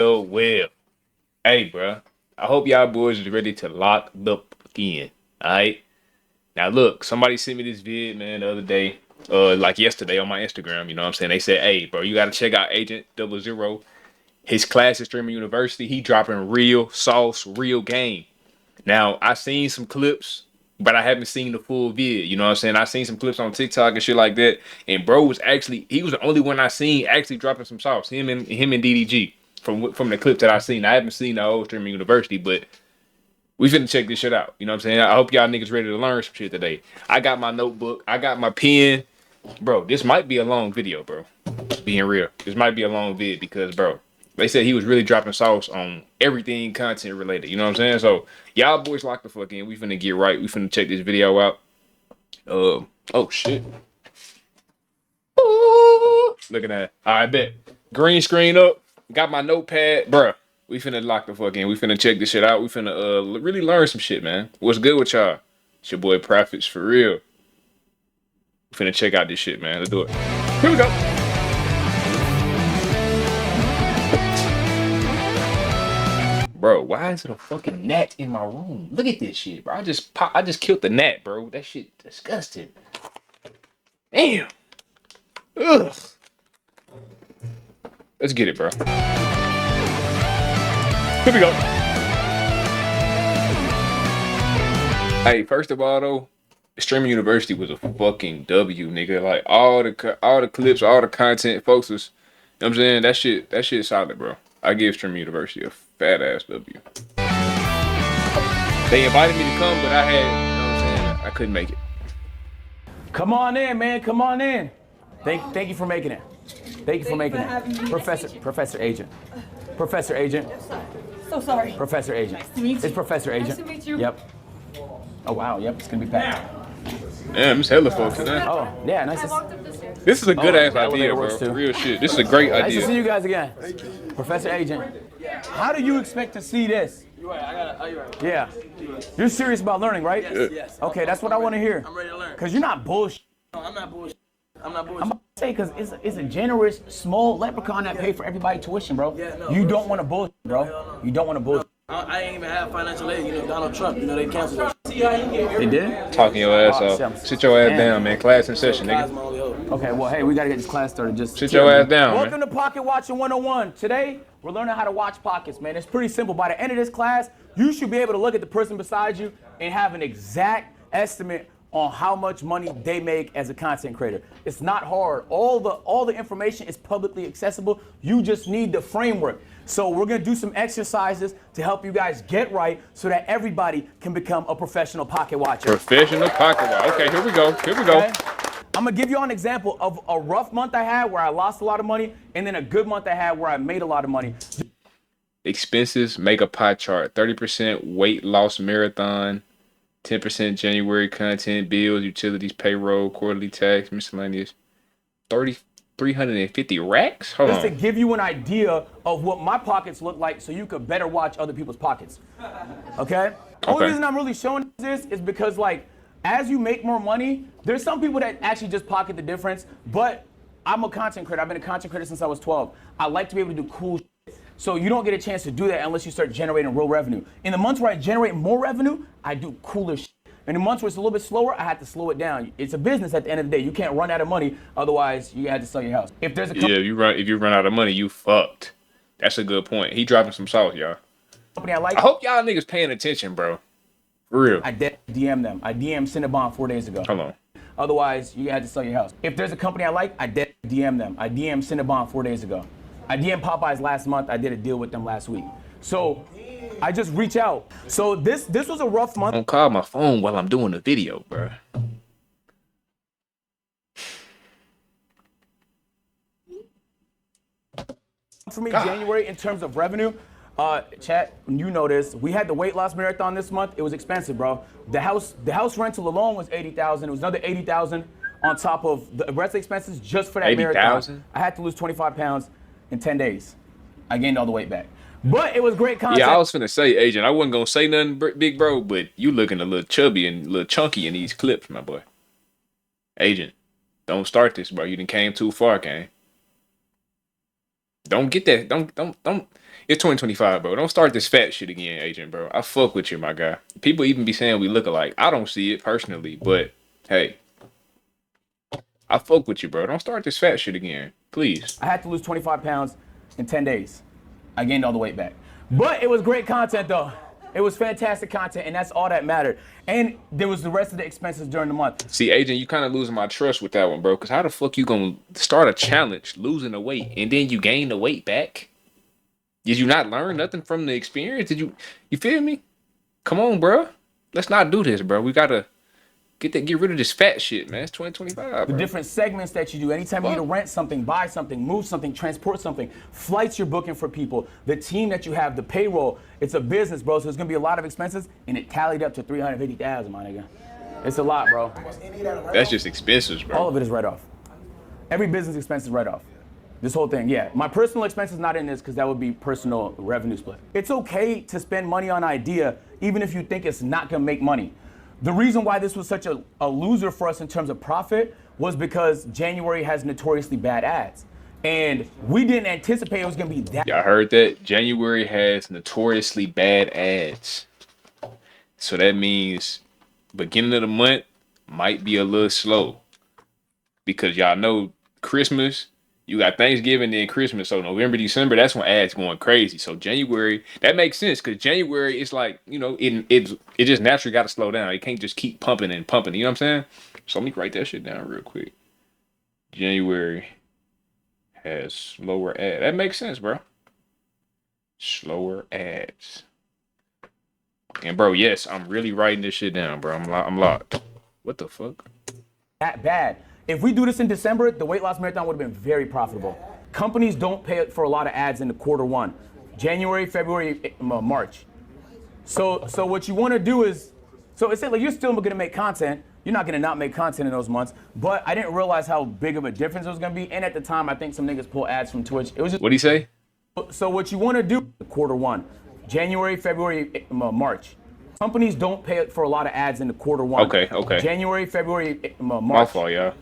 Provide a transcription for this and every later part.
Well, hey, bro. I hope y'all boys is ready to lock the fuck in. All right. Now, look, somebody sent me this vid, man, the other day, like yesterday on my Instagram. You know what I'm saying? They said, hey, bro, you got to check out Agent Double Zero. His class at Streamer University. He dropping real sauce, real game. Now, I seen some clips, but I haven't seen the full vid. You know what I'm saying? I seen some clips on TikTok and shit like that. And bro was actually, he was the only one I seen actually dropping some sauce. Him and DDG from the clips that I seen. I haven't seen the whole Streaming University, but we finna check this shit out. You know what I'm saying? I hope y'all niggas ready to learn some shit today. I got my notebook. I got my pen. Bro, this might be a long video, bro. Being real. This might be a long vid because, bro, they said he was really dropping sauce on everything content related. You know what I'm saying? So, y'all boys lock the fuck in. We finna get right. We finna check this video out. Oh, shit. Ooh, look at that. I bet. Green screen up. Got my notepad. Bruh, we finna lock the fuck in. We finna check this shit out. We finna really learn some shit, man. What's good with y'all? It's your boy Profits for real. We finna check out this shit, man. Let's do it. Here we go. Bro, why is it a fucking gnat in my room? Look at this shit, bro. I just killed the gnat, bro. That shit disgusting. Damn. Ugh. Let's get it, bro. Here we go. Hey, first of all, though, Streaming University was a fucking W, nigga. Like all the clips, all the content, folks was, you know what I'm saying? That shit solid, bro. I give Streaming University a fat ass W. They invited me to come, but I had, you know what I'm saying? I couldn't make it. Come on in, man. Come on in. Thank you for making it. Thank you for making it. Professor Agent. Professor Agent. So sorry. Professor Agent. Nice to meet you. It's Professor Agent. Nice to meet you. Yep. Oh wow, yep, it's gonna be packed. Damn, it's hella folks in there. Oh, yeah, nice I to walked up the stairs. This is a good ass the idea, elevator bro. works too. Real shit. This is a great Nice to see idea. you guys again. Professor Agent. How do you expect to see this? You're right. Yeah. You're serious about learning, right? Yes. Okay, that's what I want to hear. I'm ready to learn. Cause you're not bullshit. No, I'm not bullshit. I'm not I'm bullshit. about to say, cause it's a generous, small leprechaun that pay for everybody tuition, bro. Yeah, no, you bro. don't want to bullshit, bro. You don't want to bullshit. I ain't even have financial aid. You know, Donald Trump, you know, they canceled that. See how you get They did? Talking your ass off. Sit your ass down, man. Class in session, Class nigga. my only hope. Okay, well, hey, we gotta get this class started. Just Sit your ass down, Welcome man. to Pocket Watching 101. Today, we're learning how to watch pockets, man. It's pretty simple. By the end of this class, you should be able to look at the person beside you and have an exact estimate on how much money they make as a content creator. It's not hard. All the information is publicly accessible. You just need the framework. So we're gonna do some exercises to help you guys get right so that everybody can become a professional pocket watcher. Professional pocket watch. Okay, here we go. Here we go. Okay? I'm gonna give you an example of a rough month I had where I lost a lot of money, and then a good month I had where I made a lot of money. Expenses, make a pie chart. 30% weight loss marathon. 10% January content, bills, utilities, payroll, quarterly tax, miscellaneous. 350 racks? Hold Just to on. give you an idea of what my pockets look like so you could better watch other people's pockets. Okay? Only reason I'm really showing this is because, like, as you make more money, there's some people that actually just pocket the difference, but I'm a content creator. I've been a content creator since I was 12. I like to be able to do cool shit. So you don't get a chance to do that unless you start generating real revenue. In the months where I generate more revenue, I do cooler shit. In the months where it's a little bit slower, I have to slow it down. It's a business at the end of the day. You can't run out of money, otherwise you have to sell your house. If there's a Yeah, if you run out of money, you fucked. That's a good point. He dropping some sauce, y'all. company I like, I hope y'all niggas paying attention, bro. For real. I DM them. I DM Cinnabon 4 days ago. Hold on. Otherwise, you had to sell your house. If there's a company I like, I DM them. I DM Cinnabon 4 days ago. I DM Popeyes last month. I did a deal with them last week. So I just reach out. So this was a rough month Don't call my phone while I'm doing the video, bro. for me, January, in terms of revenue. Chat, you know this. We had the weight loss marathon this month. It was expensive, bro. The house rental alone was $80,000. It was another $80,000 on top of the rest of the expenses just for that marathon. $80,000? I had to lose 25 pounds in 10 days. I gained all the weight back. But it was great content. Yeah, I was finna say, Agent, I wasn't gonna say nothing, big bro, but you looking a little chubby and a little chunky in these clips, my boy. Agent, don't start this, bro. You done came too far, gang. Don't get that. Don't. It's 2025, bro. Don't start this fat shit again, agent, bro. I fuck with you, my guy. People even be saying we look alike. I don't see it personally, but hey, I fuck with you, bro. Don't start this fat shit again, please. I had to lose 25 pounds in 10 days. I gained all the weight back. But it was great content, though. It was fantastic content, and that's all that mattered. And there was the rest of the expenses during the month. See, agent, you kind of losing my trust with that one, bro. Because how the fuck you gonna start a challenge losing the weight and then you gain the weight back? Did you not learn nothing from the experience? You feel me? Come on, bro. Let's not do this, bro. We gotta get rid of this fat shit, man. It's 2025. The different segments that you do. Anytime you need to rent something, buy something, move something, transport something, flights you're booking for people, the team that you have, the payroll. It's a business, bro. So there's gonna be a lot of expenses, and it tallied up to $350,000, my nigga. It's a lot, bro. That's just expenses, bro. All of it is write-off. Every business expense is write-off. This whole thing, yeah. My personal expense is not in this because that would be personal revenue split. It's okay to spend money on idea, even if you think it's not gonna make money. The reason why this was such a loser for us in terms of profit was because January has notoriously bad ads. And we didn't anticipate it was gonna be that. Y'all heard that? January has notoriously bad ads. So that means beginning of the month might be a little slow. Because y'all know Christmas, you got Thanksgiving and Christmas. So November, December, that's when ads going crazy. So January, that makes sense because January is like, you know, it just naturally got to slow down. It can't just keep pumping and pumping. You know what I'm saying? So let me write that shit down real quick. January has slower ads. That makes sense, bro. Slower ads. And bro, yes, I'm really writing this shit down, bro. I'm locked. What the fuck? That bad. If we do this in December, the weight loss marathon would have been very profitable. Companies don't pay for a lot of ads in the quarter one, January, February, March. So what you want to do is, so it's like you're still going to make content. You're not going to not make content in those months. But I didn't realize how big of a difference it was going to be. And at the time, I think some niggas pull ads from Twitch. It was just. What'd he say? So what you want to do, quarter one, January, February, March. Companies don't pay for a lot of ads in the quarter one. Okay. January, February, March. My fault, y'all.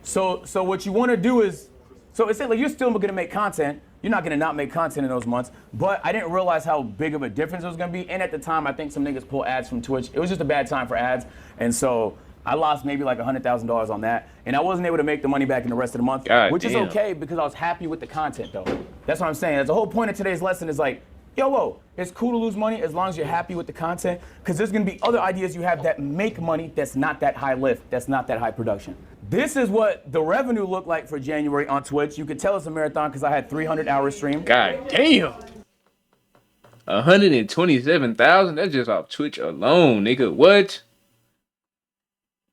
So what you want to do is, so it's like you're still going to make content. You're not going to not make content in those months. But I didn't realize how big of a difference it was going to be. And at the time, I think some niggas pull ads from Twitch. It was just a bad time for ads. And so I lost maybe like $100,000 on that. And I wasn't able to make the money back in the rest of the month, which is okay because I was happy with the content, though. That's what I'm saying. That's the whole point of today's lesson is like, yo, it's cool to lose money as long as you're happy with the content because there's going to be other ideas you have that make money that's not that high lift, that's not that high production. This is what the revenue looked like for January on Twitch. You could tell it's a marathon because I had 300-hour stream. God damn. 127,000. That's just off Twitch alone, nigga. What?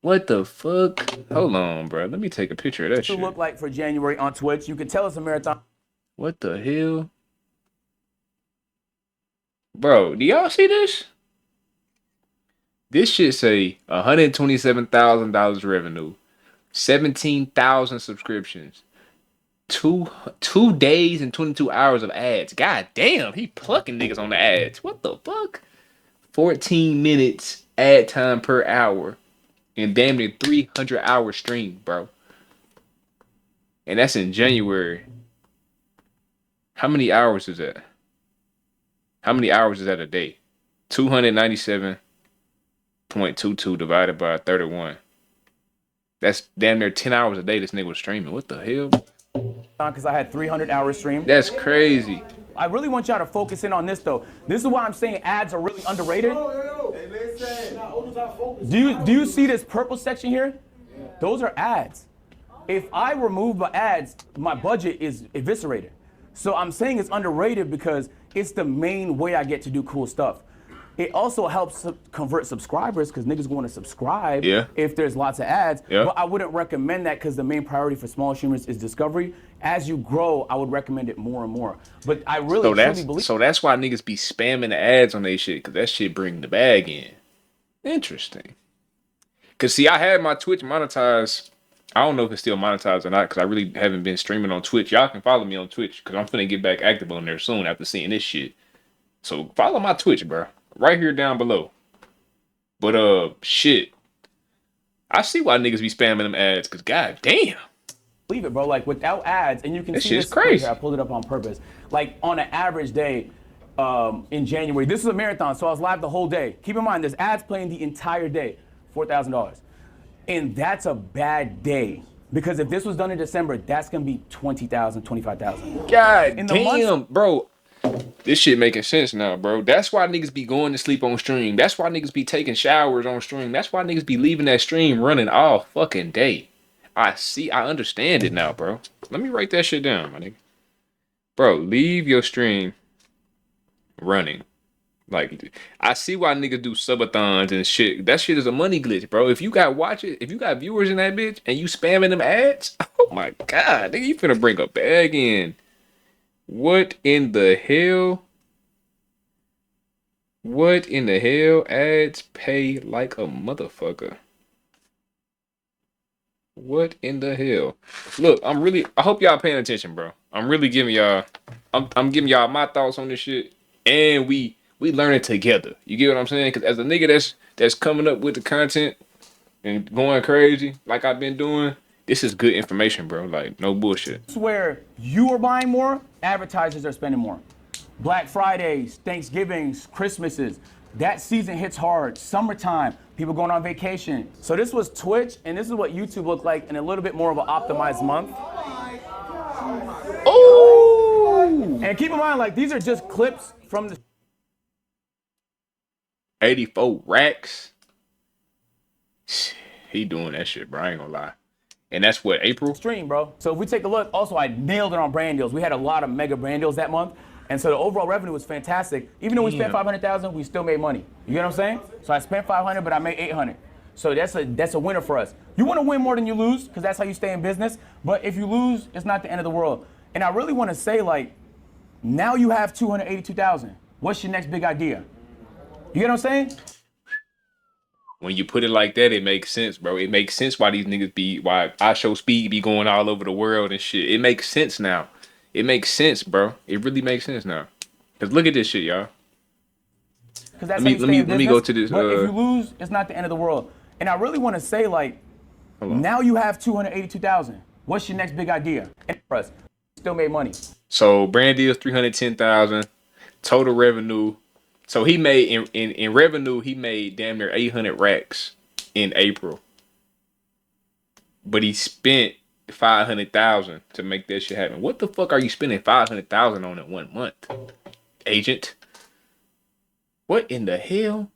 What the fuck? Hold on, bro. Let me take a picture of that shit. It looked like for January on Twitch. You could tell it's a marathon. What the hell? Bro, do y'all see this? This shit say $127,000 revenue. 17,000 subscriptions, two days and 22 hours of ads. God damn, he plucking niggas on the ads. What the fuck? 14 minutes ad time per hour and damn near 300-hour stream, bro. And that's in January. How many hours is that? How many hours is that a day? 297.22 divided by 31. That's damn near 10 hours a day this nigga was streaming. What the hell? Because I had 300-hour stream. That's crazy. I really want y'all to focus in on this, though. This is why I'm saying ads are really underrated. Do you see this purple section here? Those are ads. If I remove the ads, my budget is eviscerated. So I'm saying it's underrated because it's the main way I get to do cool stuff. It also helps convert subscribers because niggas want to subscribe if there's lots of ads. But I wouldn't recommend that because the main priority for small streamers is discovery. As you grow, I would recommend it more and more. But I really truly believe. So that's why niggas be spamming the ads on their shit because that shit bring the bag in. Interesting. Because see, I had my Twitch monetized. I don't know if it's still monetized or not because I really haven't been streaming on Twitch. Y'all can follow me on Twitch because I'm finna get back active on there soon after seeing this shit. So follow my Twitch, bro. Right here down below. But shit. I see why niggas be spamming them ads, cause god damn. Believe it, bro. Like without ads, and you can this see shit's this crazy. Here, I pulled it up on purpose. Like on an average day, in January. This is a marathon, so I was live the whole day. Keep in mind, there's ads playing the entire day, $4,000. And that's a bad day. Because if this was done in December, that's gonna be 20,000, 25,000. God damn, bro. This shit making sense now, bro. That's why niggas be going to sleep on stream. That's why niggas be taking showers on stream. That's why niggas be leaving that stream running all fucking day. I understand it now, bro. Let me write that shit down, my nigga. Bro, leave your stream running. Like, I see why niggas do subathons and shit. That shit is a money glitch, bro. If you got viewers in that bitch and you spamming them ads, oh my god, nigga, you finna bring a bag in. What in the hell? What in the hell? Ads pay like a motherfucker. What in the hell? Look, I hope y'all paying attention, bro. I'm really giving y'all, I'm giving y'all my thoughts on this shit, and we learn it together. You get what I'm saying? Because as a nigga that's coming up with the content and going crazy like I've been doing, this is good information, bro. Like, no bullshit. It's where you are buying more, advertisers are spending more. Black Fridays, Thanksgivings, Christmases, that season hits hard. Summertime, people going on vacation. So this was Twitch, and this is what YouTube looked like in a little bit more of an optimized month. Oh! And keep in mind, like, these are just clips from the 84 racks. He doing that shit, bro. I ain't gonna lie. And that's what, April? Stream, bro. So if we take a look, also I nailed it on brand deals. We had a lot of mega brand deals that month. And so the overall revenue was fantastic. Even though we spent 500,000, we still made money. You get what I'm saying? So I spent 500, but I made 800. So that's a winner for us. You want to win more than you lose, because that's how you stay in business. But if you lose, it's not the end of the world. And I really want to say, like, now you have 282,000. What's your next big idea? You get what I'm saying? When you put it like that, it makes sense, bro. It makes sense why why I Show Speed be going all over the world and shit. It makes sense now. It makes sense, bro. It really makes sense now. Cause look at this shit, y'all. Because that's let me go to this. But if you lose, it's not the end of the world. And I really want to say, like, now you have 282,000. What's your next big idea? And for us, still made money. So brand deals 310,000. Total revenue. So he made in revenue, he made damn near 800 racks in April. But he spent 500,000 to make that shit happen. What the fuck are you spending 500,000 on in 1 month, agent? What in the hell?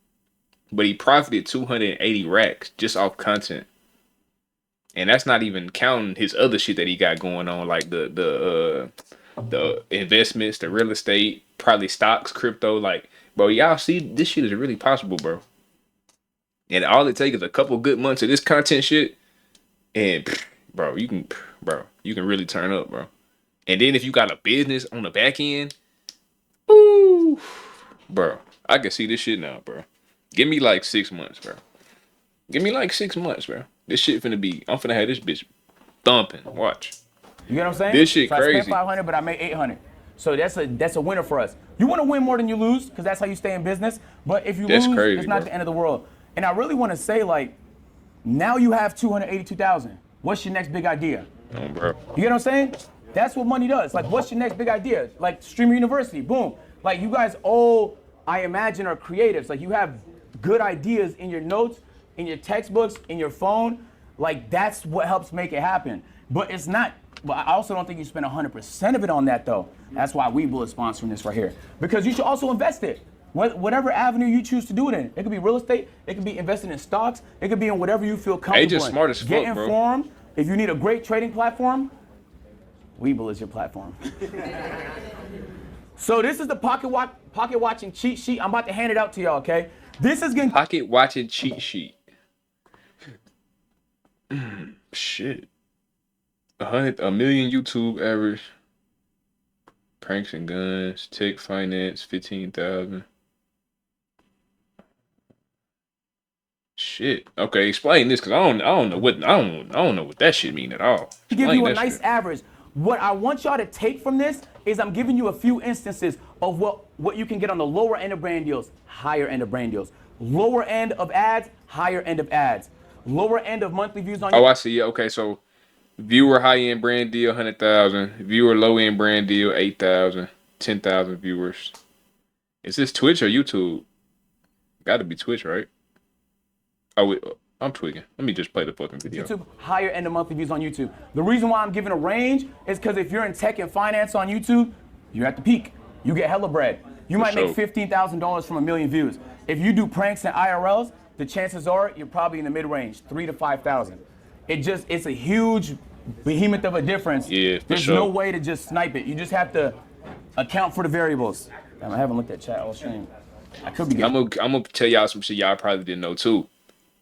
But he profited 280 racks just off content. And that's not even counting his other shit that he got going on, like the investments, the real estate, probably stocks, crypto. Like, bro, y'all see this shit is really possible, bro. And all it takes is a couple good months of this content shit, and bro, you can really turn up, bro. And then if you got a business on the back end, ooh, bro, I can see this shit now, bro. Give me like 6 months, bro. Give me like 6 months, bro. This shit I'm finna have this bitch thumping. Watch. You get what I'm saying? This shit crazy. I spent 500, but I made 800. So that's a winner for us. You want to win more than you lose, because that's how you stay in business. But if you lose, it's not the end of the world. And I really want to say, like, now you have 282,000. What's your next big idea? Oh, bro. You get what I'm saying? That's what money does. Like, what's your next big idea? Like, Streamer University, boom. Like, you guys all, I imagine, are creatives. Like, you have good ideas in your notes, in your textbooks, in your phone. Like, that's what helps make it happen. But it's not, but I also don't think you spend 100% of it on that, though. That's why Webull is sponsoring this right here. Because you should also invest it. Whatever avenue you choose to do it in. It could be real estate. It could be investing in stocks. It could be in whatever you feel comfortable in. Just smart as fuck, Get informed. Bro. If you need a great trading platform, Webull is your platform. So this is the pocket watching cheat sheet. I'm about to hand it out to y'all, okay? This is gonna pocket watching cheat sheet. Shit. 1 million YouTube average. Pranks and guns. Tech finance 15,000. Shit. Okay, explain this, cause I don't know what that shit mean at all. To give you a nice average. What I want y'all to take from this is I'm giving you a few instances of what you can get on the lower end of brand deals, higher end of brand deals. Lower end of ads, higher end of ads. Lower end of monthly views on. Oh, I see. Okay, so viewer high end brand deal 100,000. Viewer low end brand deal 8,000. 10,000 viewers. Is this Twitch or YouTube? Got to be Twitch, right? Oh, wait, I'm tweaking. Let me just play the fucking video. YouTube, higher end of monthly views on YouTube. The reason why I'm giving a range is because if you're in tech and finance on YouTube, you're at the peak. You get hella bread. You might make $15,000 from 1 million views. If you do pranks and IRLs, the chances are you're probably in the mid-range, 3,000 to 5,000. It's a huge behemoth of a difference. Yeah, for There's sure. no way to just snipe it. You just have to account for the variables. Damn, I haven't looked at chat all stream. I could be good. I'm gonna tell y'all some shit y'all probably didn't know too.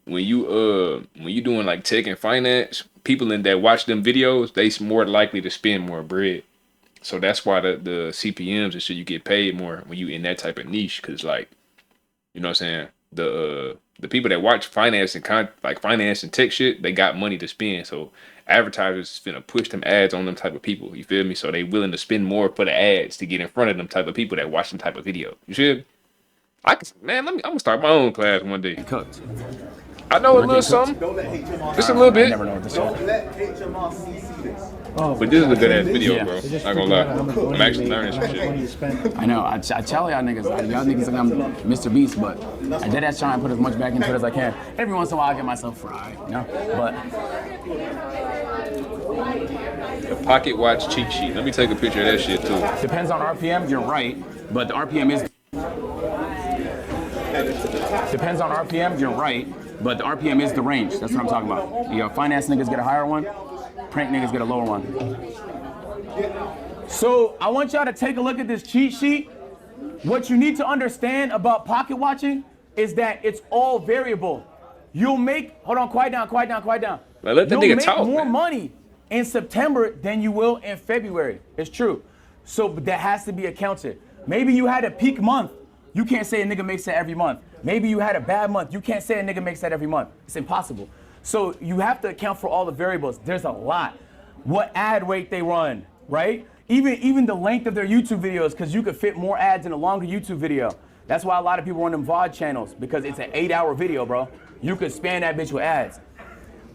When you doing like tech and finance, people in that watch them videos, they more likely to spend more bread. So that's why the CPMs and shit, you get paid more when you in that type of niche, cause like, you know what I'm saying, the people that watch finance and finance and tech shit, they got money to spend. So advertisers finna push them ads on them type of people. You feel me? So they willing to spend more for the ads to get in front of them type of people that watch them type of video. You feel me? I'm gonna start my own class one day. Cooked. I know a little something, just a little bit. Never know what to say. Don't let HMRC see this. But this is a good ass video, Yeah. bro. Not gonna lie. I'm actually learning some shit. I know. I tell y'all niggas think I'm Mr. Beast, but I did try and put as much back into it as I can. Every once in a while, I get myself fried, you know. But The pocket watch cheat sheet. Let me take a picture of that shit too. depends on RPM. You're right, but the RPM is depends on RPM. You're right, but the RPM is the range. That's what I'm talking about. You know, finance niggas get a higher one, prank niggas get a lower one. So I want y'all to take a look at this cheat sheet. What you need to understand about pocket watching is that it's all variable. You'll make, hold on, quiet down. Like, let the You'll nigga make talk, more man. money in September than you will in February. It's true. So that has to be accounted. Maybe you had a peak month. You can't say a nigga makes that every month. Maybe you had a bad month. You can't say a nigga makes that every month. It's impossible. So you have to account for all the variables. There's a lot. What ad rate they run, right? Even the length of their YouTube videos, because you could fit more ads in a longer YouTube video. That's why a lot of people run them VOD channels, because it's an 8-hour video, bro. You could span that bitch with ads.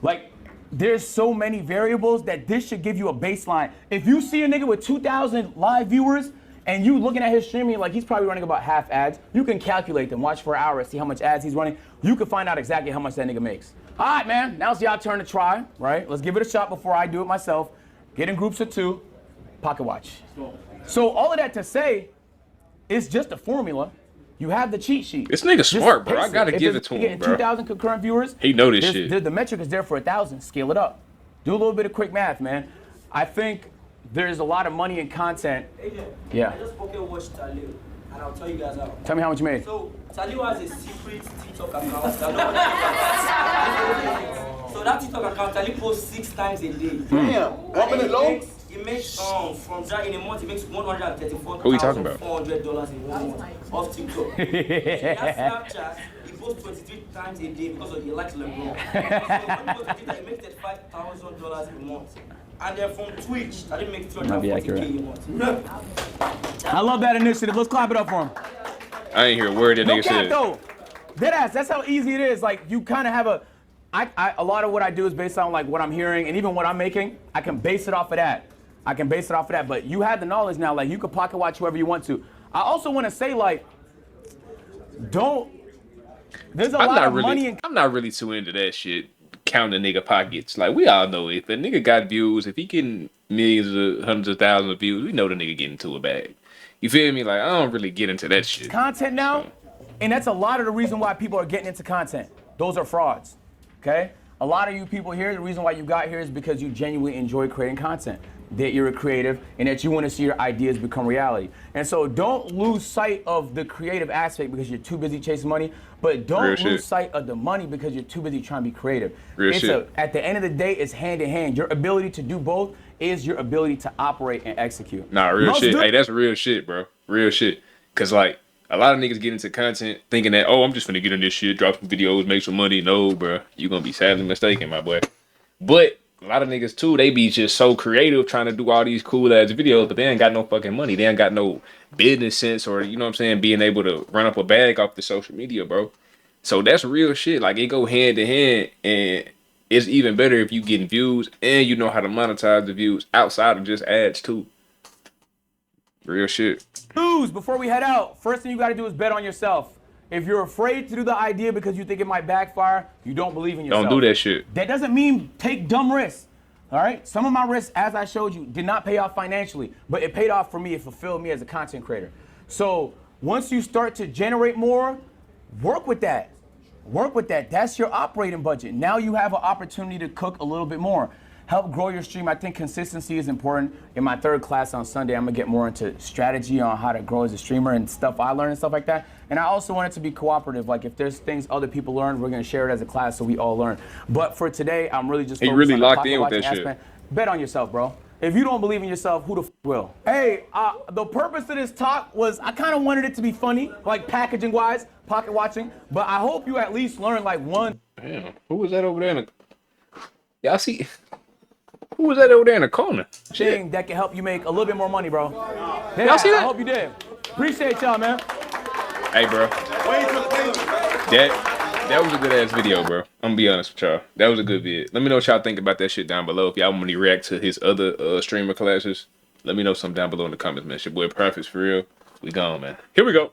Like, there's so many variables that this should give you a baseline. If you see a nigga with 2,000 live viewers and you looking at his streaming, like he's probably running about half ads, you can calculate them, watch for an hour, see how much ads he's running. You can find out exactly how much that nigga makes. All right, man, now it's y'all turn to try, right? Let's give it a shot before I do it myself. Get in groups of 2, pocket watch. So all of that to say, it's just a formula. You have the cheat sheet. This nigga smart, bro. pace I gotta If give it's it to him, getting bro. 2,000 concurrent viewers. He know this shit. The metric is there for 1,000. Scale it up. Do a little bit of quick math, man. I think there's a lot of money in content. Yeah. I just pocket watched Talib, and I'll tell you guys how. Tell me how much you made. So Talib has a secret TikTok account that nobody knows. So that TikTok account, Talib posts 6 times a day. Damn. 1 minute long? He makes from that in a month he makes $134,400 Who we talking about? in 1 month off TikTok. That Snapchat, he posts 23 times a day because he likes LeBron. So when he goes to Twitter, he makes $35,000 a month. And then from Twitch, that didn't make $240K a month. I love that initiative. Let's clap it up for him. I ain't hear a word that No nigga cap said. though. Deadass. That's how easy it is. Like you kind of have a lot of what I do is based on like what I'm hearing and even what I'm making. I can base it off of that. But you have the knowledge now. Like you can pocket watch whoever you want to. I also want to say like, there's a lot of money in. I'm not really too into that shit. Counting nigga pockets. Like we all know if a nigga got views, if he getting millions or hundreds of thousands of views, we know the nigga getting to a bag. You feel me? Like I don't really get into that shit. Content now, and that's a lot of the reason why people are getting into content. Those are frauds, okay? A lot of you people here, the reason why you got here is because you genuinely enjoy creating content, that you're a creative, and that you want to see your ideas become reality. And so don't lose sight of the creative aspect because you're too busy chasing money, but don't lose sight of the money because you're too busy trying to be creative. At the end of the day, it's hand in hand. Your ability to do both is your ability to operate and execute. Nah, real shit. Hey, that's real shit, bro. Real shit. Cause like a lot of niggas get into content thinking that, oh, I'm just gonna get on this shit, drop some videos, make some money. No, bro. You're gonna be sadly mistaken, my boy. But a lot of niggas too, they be just so creative trying to do all these cool ass videos, but they ain't got no fucking money. They ain't got no business sense or, you know what I'm saying, being able to run up a bag off the social media, bro. So that's real shit. Like it go hand in hand, and it's even better if you getting views and you know how to monetize the views outside of just ads too. Real shit. News before we head out. First thing you got to do is bet on yourself. If you're afraid to do the idea because you think it might backfire, you don't believe in yourself. Don't do that shit. That doesn't mean take dumb risks. All right? Some of my risks, as I showed you, did not pay off financially, but it paid off for me. It fulfilled me as a content creator. So once you start to generate more, work with that. Work with that. That's your operating budget. Now you have an opportunity to cook a little bit more. Help grow your stream. I think consistency is important. In my third class on Sunday, I'm gonna get more into strategy on how to grow as a streamer and stuff I learned and stuff like that. And I also want it to be cooperative. Like if there's things other people learn, we're gonna share it as a class so we all learn. But for today, I'm really just focused really on the locked pocket in with watching that shit. aspect. Bet on yourself, bro. If you don't believe in yourself, who the will? Hey, the purpose of this talk was I kind of wanted it to be funny, like packaging wise, pocket watching. But I hope you at least learn like one. Damn, who was that over there in the... Y'all see... Who was that over there in the corner? Thing that can help you make a little bit more money, bro. Yeah, Y'all see that? I hope you did. Appreciate y'all, man. Hey, bro. That was a good ass video, bro. I'm gonna be honest with y'all. That was a good vid. Let me know what y'all think about that shit down below. If y'all want me to react to his other streamer classes, let me know something down below in the comments, man. It's your boy Prophets for real. We gone, man. Here we go.